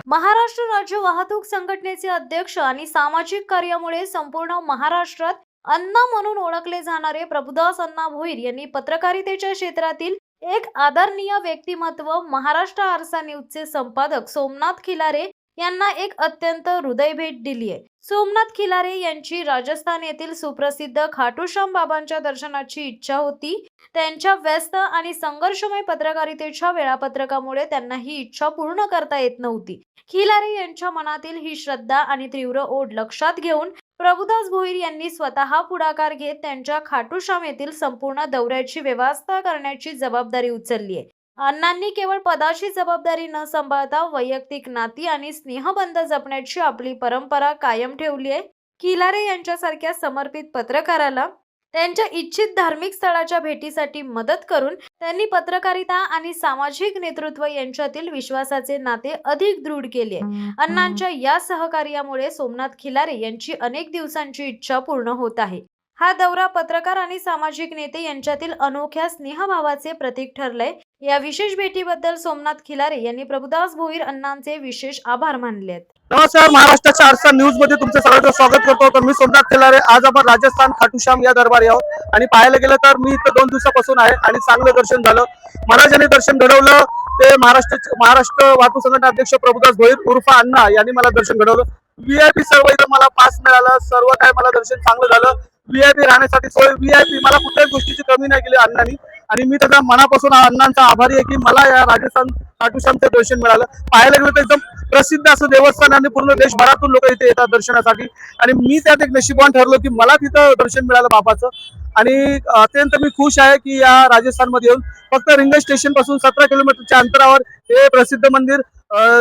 महाराष्ट्र राज्य वाहतूक संघटनेचे अध्यक्ष आणि सामाजिक कार्यामुळे संपूर्ण महाराष्ट्रात अण्णा म्हणून ओळखले जाणारे प्रभुदास अण्णा भोईर यांनी पत्रकारितेच्या क्षेत्रातील एक आदरणीय व्यक्तिमत्व महाराष्ट्र आरसा न्यूजचे संपादक सोमनाथ खिलारे यांना एक अत्यंत हृदय भेट दिली आहे। सोमनाथ खिलारे यांची राजस्थान येथील सुप्रसिद्ध खाटूश्याम बाबांच्या दर्शनाची इच्छा होती। त्यांच्या व्यस्त आणि संघर्षमय पत्रकारितेच्या वेळापत्रकामुळे त्यांना ही इच्छा पूर्ण करता येत नव्हती। खिलारे यांच्या मनातील ही श्रद्धा आणि तीव्र ओढ लक्षात घेऊन प्रभुदास भोईर यांनी स्वतः पुढाकार घेत त्यांच्या खाटूश्याम येथील संपूर्ण दौऱ्याची व्यवस्था करण्याची जबाबदारी उचलली आहे। अण्णांनी केवळ पदाची जबाबदारी न सांभाळता वैयक्तिक नाती आणि स्नेहबंध जपण्याची आपली परंपरा कायम ठेवली आहे। खिलारे यांच्यासारख्या समर्पित पत्रकाराला त्यांच्या इच्छित धार्मिक स्थळाच्या भेटीसाठी मदत करून त्यांनी पत्रकारिता आणि सामाजिक नेतृत्व यांच्यातील विश्वासाचे नाते अधिक दृढ केले। अण्णांच्या या सहकार्यामुळे सोमनाथ खिलारे यांची अनेक दिवसांची इच्छा पूर्ण होत आहे। हा दौरा पत्रकार आणि सामाजिक नेते यांच्यातील अनोख्या स्नेहभावाचे प्रतीक ठरलंय। या विशेष भेटीबद्दल सोमनाथ खिलारे यांनी प्रभुदास भोईर अण्णांचे विशेष आभार मानले आहेत। नमस्कार, महाराष्ट्राच्या आरसा न्यूज मध्ये तुमचं सर्वांचं स्वागत करतो। तर मी सोमनाथ खिलारे आज आपण राजस्थान खाटूश्याम या दरबारी आहोत आणि पाहायला गेलं तर मी इथं 2 दिवसापासून आहे आणि चांगलं दर्शन झालं। मला ज्यांनी दर्शन घडवलं ते महाराष्ट्र वाहतूक संघटना अध्यक्ष प्रभुदास भोईर उर्फ अण्णा यांनी मला दर्शन घडवलं। व्हीआयपी सर्व इथं मला पास मिळालं, सर्व काय मला दर्शन चांगलं झालं। व्हीआयपी राहण्यासाठी सोय, व्हीआयपी मला कुठल्याच गोष्टीची कमी नाही केली अण्णांनी आणि मी त्याचा मनापासून अण्णांचा आभारी आहे की मला या राजस्थान खाटूश्यामचं दर्शन मिळालं। पाहायला गेलं तर एकदम प्रसिद्ध असं देवस्थान आणि पूर्ण देशभरातून लोक इथे येतात दर्शनासाठी आणि मी त्यात एक नशिबवान ठरलो की मला तिथं दर्शन मिळालं बाबाचं आणि अत्यंत मी खुश आहे की या राजस्थान मध्ये येऊन फक्त रिंगण स्टेशन पासून 17 किलोमीटरच्या अंतरावर हे प्रसिद्ध मंदिर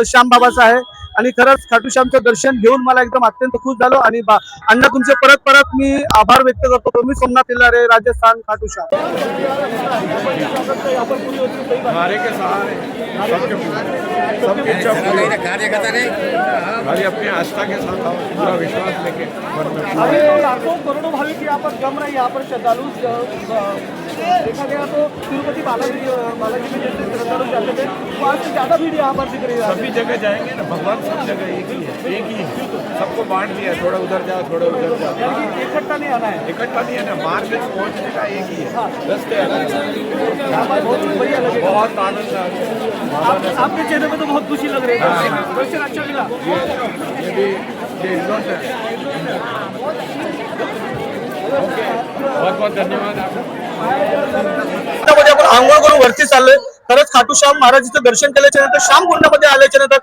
श्याम बाबाचं आहे आणि खरंच खाटूश्यामचं दर्शन घेऊन मला एकदम अत्यंत खुश झालो आणि अण्णा तुमचे परत मी आभार व्यक्त करतो। मी सोमनाथ खिलारे, राजस्थान खाटूश्याम। हमारे के सहारे सबके कार्यकर्ता ने खाली अपनी आस्था के साथ पूरा विश्वास लेके लाखों करोड़ों भाविक यहाँ पर जम रहे, यहाँ पर श्रद्धालु देखा गया तो तिरुपति बालाजी में जैसे श्रद्धालु जाते थे वहाँ से ज्यादा भीड़ यहाँ पर दिख रही है। सभी जगह जाएंगे ना, भगवान सब जगह एक ही है, सबको बांट दिया, थोड़ा उधर जाओ थोड़ा उधर जाओ, इकट्ठा नहीं आना है, इकट्ठा नहीं है ना, मार्ग में पहुँचने का एक ही है, रास्ते अलग है। बहुत बढ़िया लगे, बहुत आनंद आ गया। आपके चेहरे में तो बहुत खुशी लग रही है, दर्शन अच्छा मिला। ये भी बहुत बहुत धन्यवाद आपका। आपण आंघोळ करून वरती चाललोय। खरंच खाटूश्याम महाराजांचं दर्शन केल्याच्या नंतर श्याम कुंडामध्ये आल्याच्या नंतर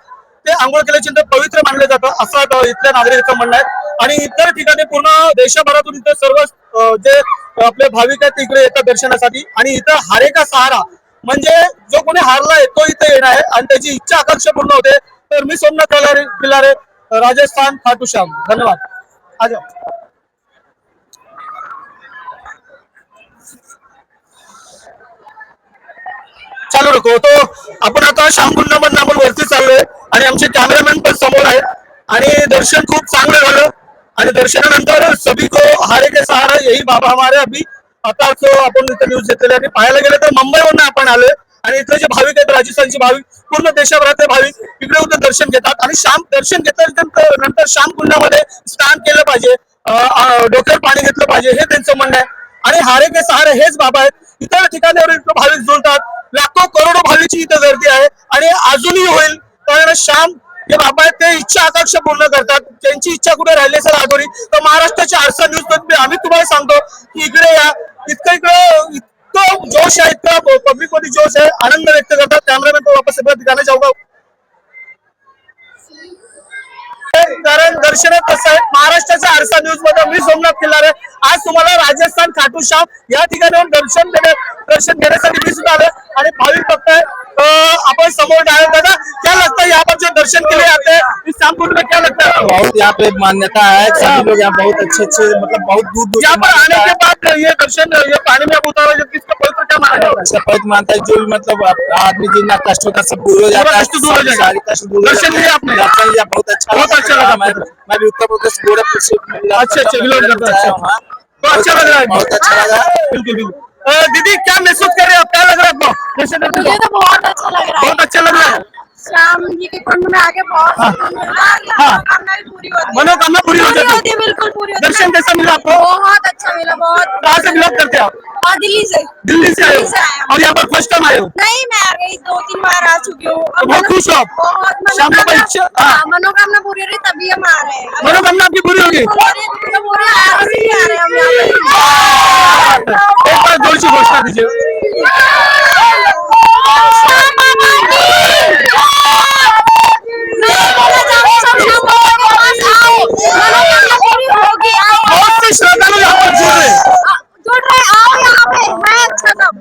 ते आंघोळ केल्याच्या नंतर पवित्र मानले जातं असं इथल्या नागरिकांचं म्हणणं आहे आणि इतर ठिकाणी पूर्ण देशभरातून इथं सर्व जे आपले भाविक आहेत तिकडे येतात दर्शनासाठी आणि इथं हारे का सहारा म्हणजे जो कोणी हारलाय तो इथे येणार आहे आणि त्याची इच्छा आकांक्षा पूर्ण होते। तर मी सोमनाथ खिलारे, राजस्थान खाटूश्याम। धन्यवाद। आज चालू रखो तो आपण आता श्यामकुंडामधून आपण वरती चाललोय आणि आमचे कॅमेरामॅन पण समोर आहेत आणि दर्शन खूप चांगलं झालं आणि दर्शनानंतर सभी को हारे के सहारा यही बाबा हमारे अभी आता आपण इथे न्यूज घेतलेली आणि पाहायला गेलं तर मुंबईवरून आपण आलोय आणि इथले जे भाविक आहेत राजस्थानचे भाविक पूर्ण देशभरातले भाविक इकडे उतर दर्शन घेतात आणि दर्शन घेतल्यानंतर श्यामकुंडामध्ये स्नान केलं पाहिजे, डोक्यावर पाणी घेतलं पाहिजे हे त्यांचं म्हणणं आहे आणि हारे के सहारे हेच बाबा आहेत। इतर ठिकाणी भाविक जुळतात, लाखो करोडो भाविकची इथं गर्दी आहे आणि अजूनही होईल कारण श्याम जे बाबा आहेत ते इच्छा आकांक्षा पूर्ण करतात। त्यांची इच्छा कुठे राहिली असेल अधुरी तर महाराष्ट्राच्या आरसा न्यूज मध्ये आम्ही तुम्हाला सांगतो की इकडे या, इतकं जोश आहे, इतका पब्लिक मध्ये जोश आहे, आनंद व्यक्त करतात। कॅमेरामॅन तो वापस दिखाना चाहूंगा कारण दर्शनात कसं आहे महाराष्ट्राच्या आरसा न्यूज मध्ये मी सोमनाथ खिलारे आज तुम्हाला राजस्थान खाटूश्याम या ठिकाणी दर्शन घेण्यासाठी मी सुद्धा आलो आणि भाविक बघताय अपन समोर दादा क्या लगता है यहाँ पर जो दर्शन के लिए आते हैं इस श्यामकुंड में, क्या लगता है? बहुत यहाँ पे मान्यता है, सभी लोग यहाँ बहुत अच्छे मतलब बहुत दूर यहाँ पर आने के बाद ये दर्शन ये पानी में उतारा जब इसका पवित्र क्या माना जाता है? अच्छा पवित्र मानता है जो भी मतलब आदमी जितना कष्ट होता है सब दूर हो जाता है, दूर हो जाएगा। दर्शन लिया आपने? दर्शन लिया, बहुत अच्छा लगा। मैं भी उत्तर प्रदेश गोरखपुर से अच्छा लग रहा है, बहुत अच्छा लगा। बिल्कुल बिल्कुल। दीदी क्या महसूस कर रहे हैं आप, क्या लग रहा है आपको? मुझे तो बहुत अच्छा लग रहा है। बहुत अच्छा लग रहा है। शाम जी के कुंड में आके बहुत मनोकामना भी पूरी होती है। मनोकामना पूरी हो जाती होती है, बिल्कुल पूरी है। होती है। दर्शन कैसा मिला आपको? बहुत अच्छा मिला, बहुत। कहाँ से बिलोंग करते हैं आप? और दिल्ली से। दिल्ली से आए दिल्ली से आए हो हम। और यहाँ पर फर्स्ट टाइम आए हो? नहीं, मैं आ गई 2-3 बार आ चुकी हूँ। तो बहुत खुश हो आप? बहुत शाम को परीक्षा मनोकामना पूरी हो रही, तभी हम आ रहे हैं। मनोकामना आपकी पूरी होगी। तो पूरी आ रहे हम यहाँ पे। एक बार जोर से घोषणा दीजिए। बहुत से श्रद्धालु यहाँ पर जुड़ रहे हैं।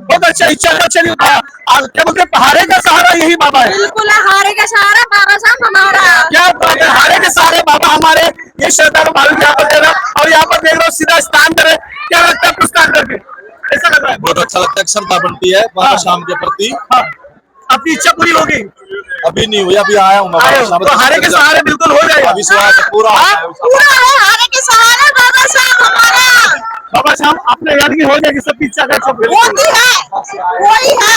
बहुत अच्छा, इच्छा अच्छा नहीं होता। क्या बोलते हैं, पहाड़े का सहारा यही बाबा है। बिल्कुल है, हारे का सहारा बाबा साहब हमारा। क्या बात है, हारे के सहारे बाबा हमारे। ये श्रद्धालु भाविक यहाँ पर दे रहे हैं और यहाँ पर देख रहे हो सीधा स्नान करे। क्या लगता है आपको स्नान करके? ऐसा लग रहा है बहुत अच्छा लगता है, श्रद्धा बनती है बाबा शाम के प्रति। हाँ, आपकी इच्छा पूरी होगी। अभी नहीं हुई, अभी आया हूँ मैं आए बाबा हो, शाम तो हारे के सहारे बिल्कुल हो जाएगा। विश्वास है पूरा होता है। पूरा है, हारे के सहारा बाबा साहब हमारा। बाबा साहब अपने याद की हो जाएगी सबकी इच्छा का सब होती है, वही है।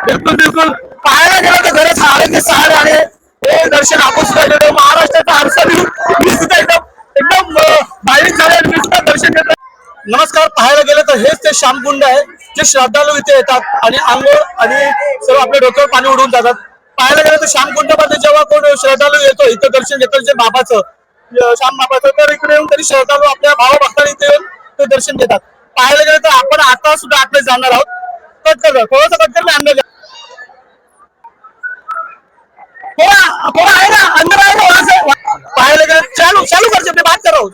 बिलकुल बिलकुल पाहायला गेलं तर खरंच हारे के सहारे आणि हे दर्शन आपण सुद्धा घेतो. महाराष्ट्राचा आरसा मी सुद्धा एकदम एकदम भाविक झाले आणि मी सुद्धा दर्शन घेतो. नमस्कार, पाहायला गेलं तर हेच ते श्यामकुंड आहे जे श्रद्धाळू इथे येतात आणि आंघोळ आणि सर्व आपल्या डोक्यावर पाणी उडवून जातात. पाहायला गेलं तर श्यामकुंडामध्ये जेव्हा कोण श्रद्धाळू येतो इथं दर्शन घेतो जे बाबाचं श्याम बाबाचं, तर इकडे येऊन तरी श्रद्धाळू आपल्या भावभक्तांनी इथे येऊन ते दर्शन घेतात. पाहायला गेलं तर आपण आता सुद्धा आतमध्ये जाणार आहोत. कट कर थोडंसं कट कर मी अंदर थोड़ा आएगा अंदर आएगा वहां से पाहायला गेलं चालू चालू कर अपनी बात कर रहा हूं.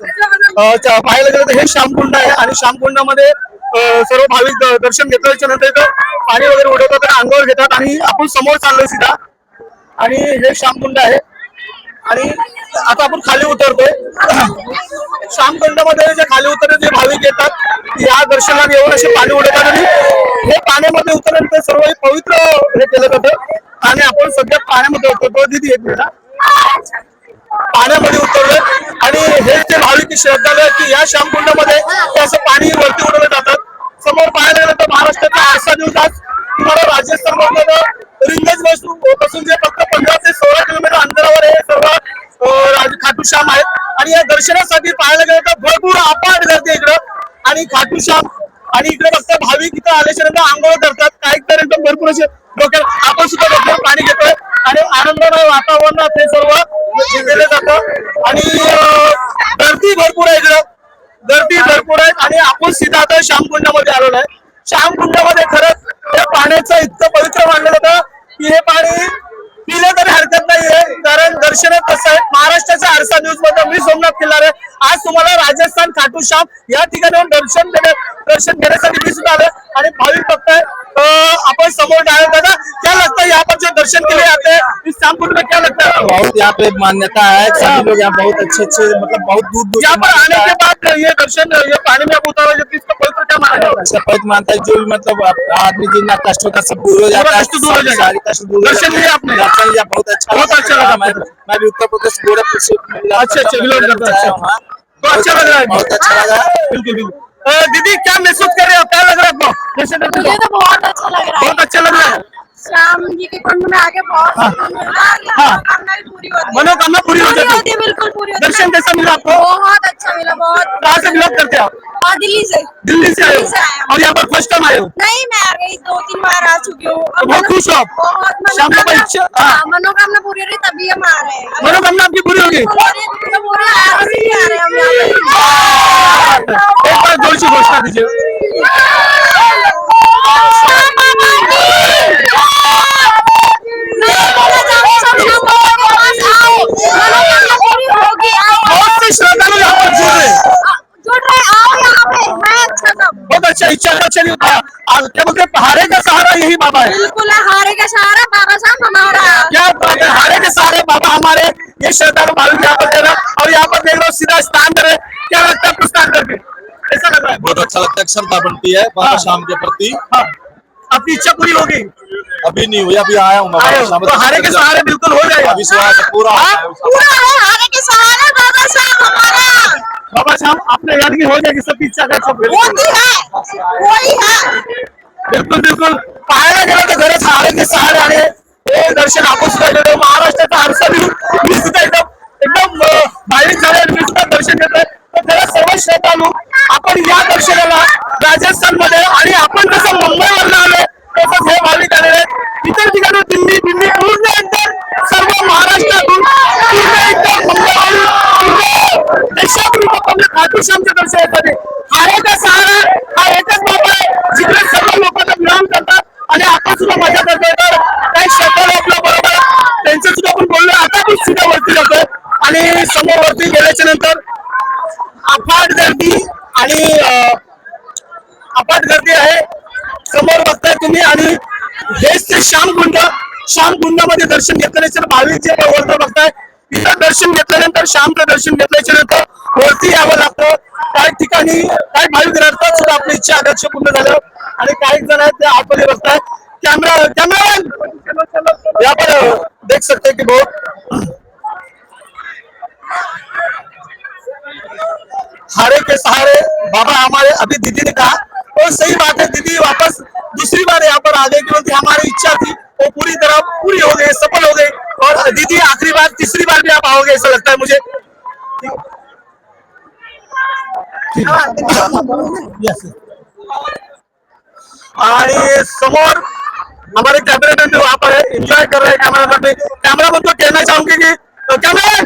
पाहायला गेलं तर हे श्यामकुंड आहे आणि श्यामकुंडामध्ये सर्व भाविक दर्शन घेतल्याच्या नंतर इथं पाणी वगैरे उडवतात आणि अंगावर घेतात आणि आपण समोर चाललोय सीधा आणि हे श्यामकुंड आहे आणि आता आपण खाली उतरतोय. श्यामकुंडामध्ये जे खाली उतरले जे भाविक येतात या दर्शनाला येऊन असे पाणी उडवतात आणि हे पाण्यामध्ये उतरल्यानंतर सर्व हे पवित्र हे केलं जातं आणि आपण सध्या पाण्यामध्ये उतरतो. दीदी एक मिनिट पाण्यामध्ये उतरलोय आणि हे जे भाविक श्रद्धालू आहेत की या श्यामकुंडामध्ये ते असं पाणी वरती उडवलं जातात. समोर पाहायला गेलं तर महाराष्ट्राचा आरसा न्यूज आज तुम्हाला राजस्थान मधलं रिंगज पासून जे फक्त 15 ते 16 किलोमीटर अंतरावर हे सर्व खाटू श्याम आहेत आणि या दर्शनासाठी पाहायला गेलं तर भरपूर अपाट गर्दी इकडं आणि खाटू श्याम आणि इकडे फक्त भाविक इथं आल्याच्या नंतर आंघोळ करतात. काही तर एकदम भरपूर असे डोक्यात आपण सुद्धा डोक्यावर पाणी घेतोय आणि आनंदमय वातावरणात हे सर्व केलं जातं आणि गर्दी भरपूर आहे इकडं, गर्दी भरपूर आहे आणि आपण सीधा आता श्यामकुंडामध्ये आलेलो आहे. श्यामकुंडामध्ये खरंच या पाण्याचं इतकं पवित्र मानलं जातं की हे पाणी पिलं तरी हरकत नाहीये, कारण दर्शनात कसं आहे. महाराष्ट्राच्या आरसा न्यूज मध्ये मी सोमनाथ खिल्लारे आज तुम्हाला राजस्थान खाटू श्याम या ठिकाणी दर्शन घेण्यासाठी मी सुद्धा आलो आणि भाविक बघताय अपन समोर जाए दादा, क्या लगता है यहाँ पर जो दर्शन के लिए आते हैं इस श्यामकुंड में, क्या लगता है? बहुत यहाँ पे मान्यता है, सभी लोग यहाँ बहुत अच्छे मतलब बहुत दूर दूर यहाँ पर आने के बाद ये दर्शन ये पानी में आप उतारो जबकि इसका पवित्र क्या माना जाता है? अच्छा पवित्र मानता है जो भी मतलब आदमी जितना कष्ट होता है सब दूर हो जाता है, कष्ट दूर हो जाएगा। सारी कष्ट दूर हो दर्शन जाता है। लिया आपने? दर्शन लिया, बहुत अच्छा लगा। मैं भी उत्तर प्रदेश गोरखपुर से अच्छा बिलोंग करता है, अच्छा। तो अच्छा लग रहा है, बहुत अच्छा लगा है। बिल्कुल बिल्कुल। दीदी क्या महसूस कर रहे हो, क्या लग रहा है आपको दर्शन करते मुझे हो? तो बहुत अच्छा लग रहा है। बहुत अच्छा लग रहा है। श्याम जी के कुंड में आके बहुत मनोकामना भी पूरी होती है। मनोकामना पूरी हो जाती है। बिल्कुल पूरी होती है। दर्शन कैसा मिला आपको? बहुत अच्छा मिला, बहुत। कहाँ से बिलोंग करते हो आप? और दिल्ली से। दिल्ली से आए दिल्ली से आए हो हो। और यहाँ पर फर्स्ट टाइम आए हो? नहीं, मैं आ गई 2-3 बार आ चुकी हूँ। तो बहुत खुश हो आप? बहुत शाम को परीक्षा मनोकामना पूरी हो रही, तभी हम आ रहे हैं। मनोकामना आपकी पूरी होगी। तो पूरी आ रहे हम यहाँ पे। एक बार जोर से घोषणा दीजिए। बहुत से श्रद्धालु यहाँ पर जुड़ रहे हैं। बहुत अच्छा, इच्छा अच्छा नहीं होता। क्या बोलते हैं, पहाड़े का सहारा यही बाबा है। बिल्कुल है, हारे का सहारा बाबा साहब हमारा। क्या बात है, हारे के सहारे बाबा हमारे। ये श्रद्धालु भाविक यहाँ पर दे रहे हैं और यहाँ पर देख रहे हो सीधा स्नान करे। क्या लगता है आपको स्नान करके? ऐसा लग रहा है बहुत अच्छा लगता है, श्रद्धा बनती है बाबा शाम के प्रति। हाँ, आपकी इच्छा पूरी होगी। अभी नहीं हुई, अभी आया हूँ मैं आए बाबा हो, शाम तो हारे के सहारे बिल्कुल हो जाएगा। विश्वास है पूरा होता है। पूरा है, हारे के सहारा बाबा साहब हमारा। बाबा साहब अपने याद की हो जाएगी सबकी इच्छा का सब होती है, वही है। बिल्कुल बिल्कुल पाहायला गेलं तर खरंच हारे के सहारे आणि हे दर्शन आपण सुद्धा घेतो. महाराष्ट्र त्याचा आरसा देऊन मी सुद्धा एकदम भाविक झाले आणि मी सुद्धा दर्शन घेतोय. तर त्याला सर्व श्रोतांनो, आपण या दर्शनाला राजस्थान मध्ये आणि आपण जसं मुंबईवरून आलोय तसंच हे भाविक आलेले आहेत. इतर ठिकाणी दिल्ली पूर्ण एकदम सर्व महाराष्ट्रातून पूर्ण एकदम मुंबईवरून पूर्ण देशातून लोकांना खाटू श्यामच्या दर्शनासाठी हारेचा सहारा हा एकच बाबा आहे जिकडे सर्व लोकांना विराम करतात आणि आपण सुद्धा मजा करतोय. तर काही श्रद्धाळू आपल्या बरोबर त्यांचं सुद्धा आपण बोललो. आता आपण सुद्धा वरती जातोय आणि समोर वरती गेल्याच्या नंतर अफाट गर्दी आणि अफाट गर्दी आहे. समोर बघताय तुम्ही आणि हेच ते श्यामकुंडामध्ये दर्शन घेतल्यानंतर भाविक जे वरती बघताय इथं दर्शन घेतल्यानंतर श्यामचं दर्शन घेतल्याच्या नंतर वरती यावं लागतं. काही ठिकाणी काही भाविक रस्त्यात सुद्धा आपली इच्छा आदर्श पूर्ण झालं आणि काही जण आहेत ते आतमध्ये बसताय. कैमरामैन यहाँ पर देख सकते हैं कि बहुत हारे के सहारे बाबा हमारे अभी दीदी ने कहा और सही बात है. दीदी वापस दूसरी बार यहाँ पर आ गई क्योंकि हमारी इच्छा थी वो पूरी तरह पूरी हो गई, सफल हो गई. और दीदी आखिरी बार तीसरी बार भी आप आओगे ऐसा लगता है मुझे. Yes. आणि समोर हमारे कैमरामैन भी वहां पर है, एंजॉय कर रहे हैं. कैमरामैन को कहना चाहूंगी कि कैमरामैन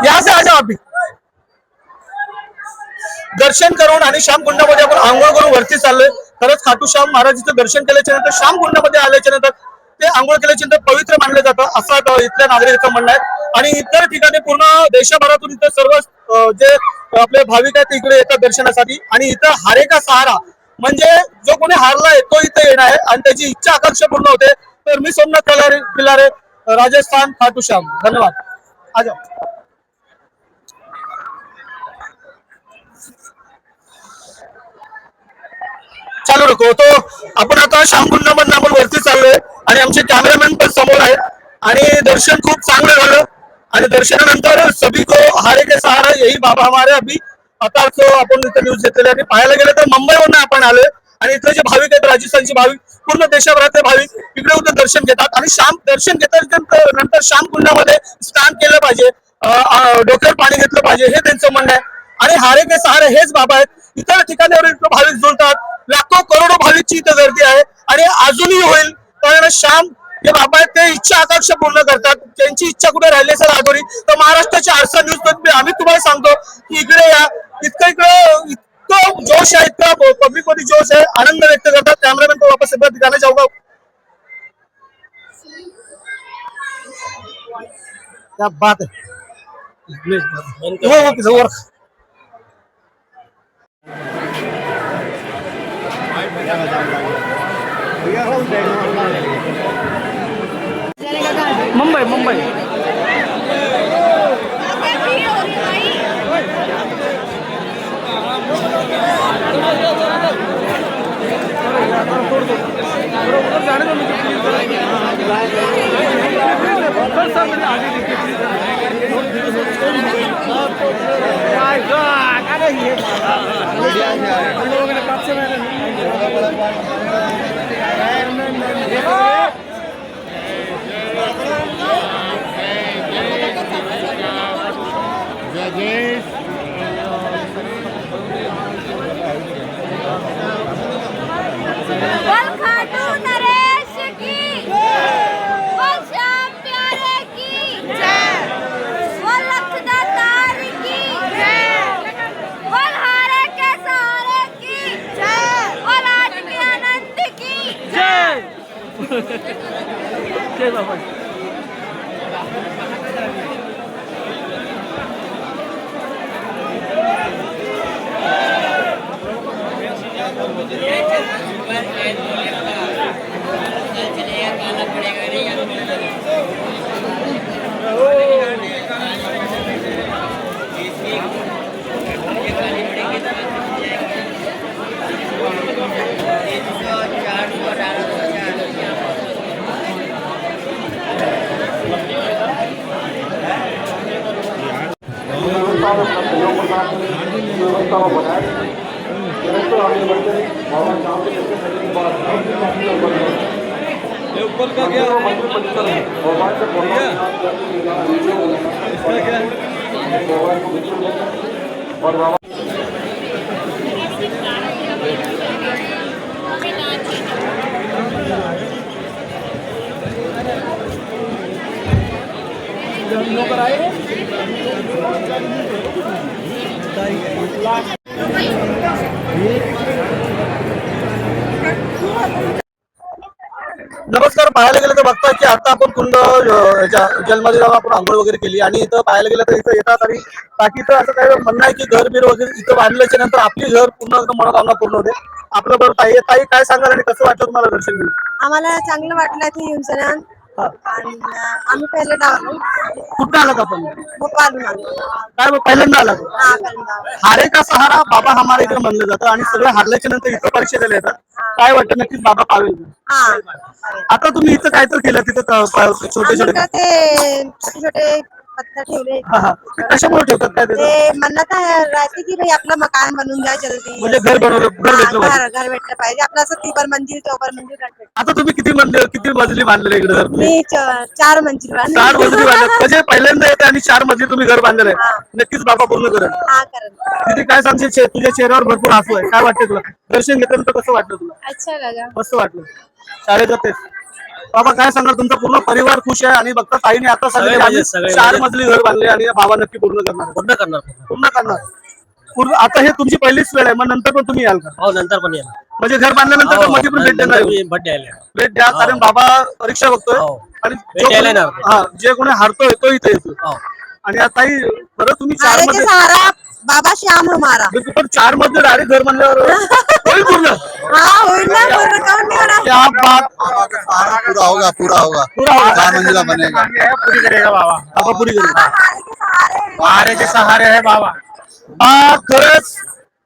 यहाँ से आ जाओ. अभी दर्शन करून आणि श्यामकुंडामध्ये आपण आंघोळ करून वरती चाललोय. खरंच खाटू श्याम महाराजांचं दर्शन केल्याच्या नंतर श्यामकुंडामध्ये आल्याच्या नंतर ते आंघोळ केल्याच्या नंतर पवित्र मानलं जातं असं इथल्या नागरिकांचं म्हणणं आहे. आणि इतर ठिकाणी पूर्ण देशभरातून इथं सर्व जे आपले भाविक आहेत इकडे येतात दर्शनासाठी. आणि इथं हारे का सहारा म्हणजे जो कोणी हारलाय तो इथे येणार आहे आणि त्याची इच्छा आकांक्षा पूर्ण होते. तर मी सोमनाथ खिलारे, राजस्थान, खाटू श्याम. धन्यवाद. आ जाओ. चालू रखो. तो आपण आता श्यामकुंडामधून आपण वरती चाललोय आणि आमचे कॅमेरामॅन पण समोर आहेत आणि दर्शन खूप चांगलं झालं. आणि दर्शनानंतर सभी को हारे के सहारा यही बाबा हमारे अभी आता आपण इथे न्यूज घेतलेली आणि पाहायला गेलं तर मुंबईवरून आपण आलोय आणि इथले जे भाविक आहेत राजस्थानचे भाविक पूर्ण देशभरातले भाविक इकडे उतर दर्शन घेतात. आणि दर्शन घेतल्यानंतर श्यामकुंडामध्ये स्नान केलं पाहिजे, डोक्यावर पाणी घेतलं पाहिजे हे त्यांचं म्हणणं आहे. आणि हारे के सहारे हेच बाबा आहेत. इतर ठिकाणी भाविक जुळतात. लाखो करोडो भाविकची इथं गर्दी आहे आणि अजूनही होईल. कारण श्याम जे बाबा आहेत ते इच्छा आकांक्षा पूर्ण करतात. त्यांची इच्छा कुठे राहिली असेल अधोरी तर महाराष्ट्राच्या आरसा न्यूज आम्ही तुम्हाला सांगतो की इकडे या. इतकं जोश आहे, इतका पब्लिक मध्ये जोश आहे, आनंद व्यक्त करतात. कॅमेरामॅन को वापस दिखाना चाहूंगा. क्या बात है. मुंबई जय बाबा. ऊपर का क्या नमस्कार. पाहायला गेलं तर बघता की आता आपण कुंड जलमध्ये जाऊन आपण आंघोळ वगैरे केली आणि इथं पाहायला गेलं तर इथं येतात आणि बाकीचं असं काही म्हणणं आहे की घर बीर वगैरे इथं बांधल्याच्या नंतर आपली घर पूर्ण मनोकामना पूर्ण होते. आपलं बरं ताई ताई काय सांगाल आणि कसं वाटलं तुम्हाला दर्शन घेऊन? आम्हाला चांगलं वाटलं इथे येऊन सण हा. आणि आम्ही पहिले डावलो कुठं आलात आपण? भोपाळहून आलो. काय मग पहिल्यांदा आलात? हा पहिल्यांदा. हारे का सहारा बाबा हमारा इकडे म्हणलं जातं आणि सगळे हारल्याच्या नंतर इथं परीक्षा द्यायला येतात. काय वाटतं नक्कीच बाबा पावेल? हा आता तुम्ही इथं काय तर केलं तिथं छोटे आम्ही छोटे का ते छोटे छोटे पत्थर ठेवले. हा हा ते कशामुळे ठेवतात काय ते त्याचं? म्हणत राहते की भाई आपलं मकान बनून जाय जल्दी. म्हणजे घर बनवलं घर भेटलं पाहिजे. घर भेटलं पाहिजे आपलं असं तीपर मंजिल चौपर मंजिल घर भेटलं. आता तुम्ही किती मजली बांधलेलं इकडे घर? मी 4 मंजिल बांधली. 4 मजली बांधलं म्हणजे पहिल्यांदा येते आणि 4 मजली तुम्ही घर बांधलेलं हा. आहे. नक्कीच बाबा पूर्ण करेल. हा करत. तिथे काय सांगशील तुझ्या चेहऱ्यावर भरपूर हसू आहे. काय वाटतं तुला दर्शन घेतल्यानंतर कसं वाटलं तुला? अच्छा लगा. मस्त वाटलं. शाळेचं तेच बाबा काय सांगणार तुमचा पूर्ण परिवार खुश आहे आणि बघता ताईने आता सगळे सांगितलं सगळे 4 मजली घर बांधले आणि बाबा नक्की पूर्ण करणार पूर्ण करणार पूर्ण. आता हे तुमची पहिलीच वेळ आहे मग नंतर पण तुम्ही याल का? हो नंतर पण येणार म्हणजे घर बांधल्यानंतर तर मध्ये पण भेट देणार आहे? भेट द्या कारण बाबा परीक्षा बघतोय हो. आणि भेट द्यायला येणार. हा जे कोणी हारतोय तो इथे येतो. आणि आता बरं तुम्ही 4 हारे के मध्ये सहारा बाबा श्याम हमारा. पण 4 मध्ये डायरेक्ट घर बांधल्यावर होईल पूर्ण? हा होईल ना पूर्ण काऊन नाही होणार. क्या बात. पूरा होगा पूरा होगा 4 मंजिला बनेगा. पूरी करेगा बाबा. बाबा पूरी करेगा. सहारे के सहारे है बाबा. खरंच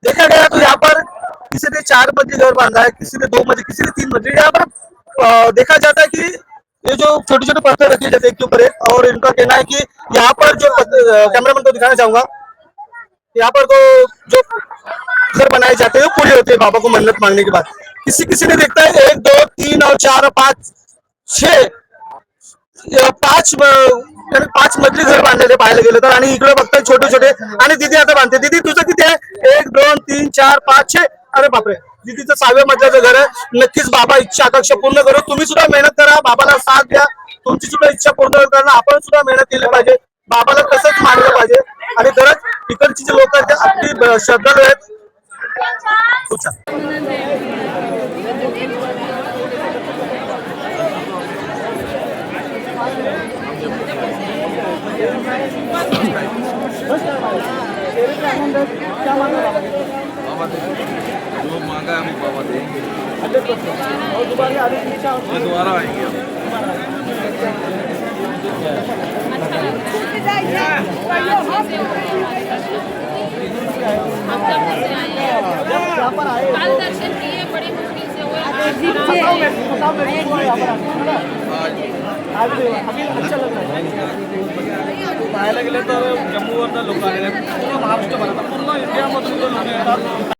देखा गया तो यहाँ पर किसी ने 4 मंजिल घर बांधा है, किसी ने 2 मंजिल, किसी ने 3 मंजिल. यहाँ पर देखा जाता है कि ये जो छोटे छोटे पत्थर रखे जाते हैं एक के ऊपर एक और इनका कहना है कि यहाँ पर जो कैमरामैन को दिखाना चाहूंगा यहाँ पर तो जो घर बनाए जाते हैं वो पूरे होते हैं बाबा को मन्नत मांगने के बाद. किसी किसी ने देखता है 1 2 3 और 4 और 5 6 5 मजली घर बांधलेले पाहायला गेलं तर. आणि इकडे बघताय छोटे छोटे आणि दीदी आता बांधते. दीदी तुझं किती आहे? 1 2 3 4 5 6. अरे बापरे दीदीचं 6व्या मजल्याचं घर आहे. नक्कीच बाबा इच्छा आकांक्षा पूर्ण करू. तुम्ही सुद्धा मेहनत करा बाबाला साथ द्या. तुमची सुद्धा इच्छा पूर्ण करणं आपण सुद्धा मेहनत केली पाहिजे. बाबाला तसंच मानलं पाहिजे आणि खरंच इकडची जी लोक आहेत ते अगदी श्रद्धाळू आहेत. खूप छान. जो मांगा है हमें बाबा देंगे. दोबारा आएंगे दर्शन किए बड़ी मुश्किल से हुए. पाहायला गेलं तर जम्मूवरनं लोक आलेले आहेत. पूर्ण महाराष्ट्रभरात पूर्ण इंडियामधून लोक येतात.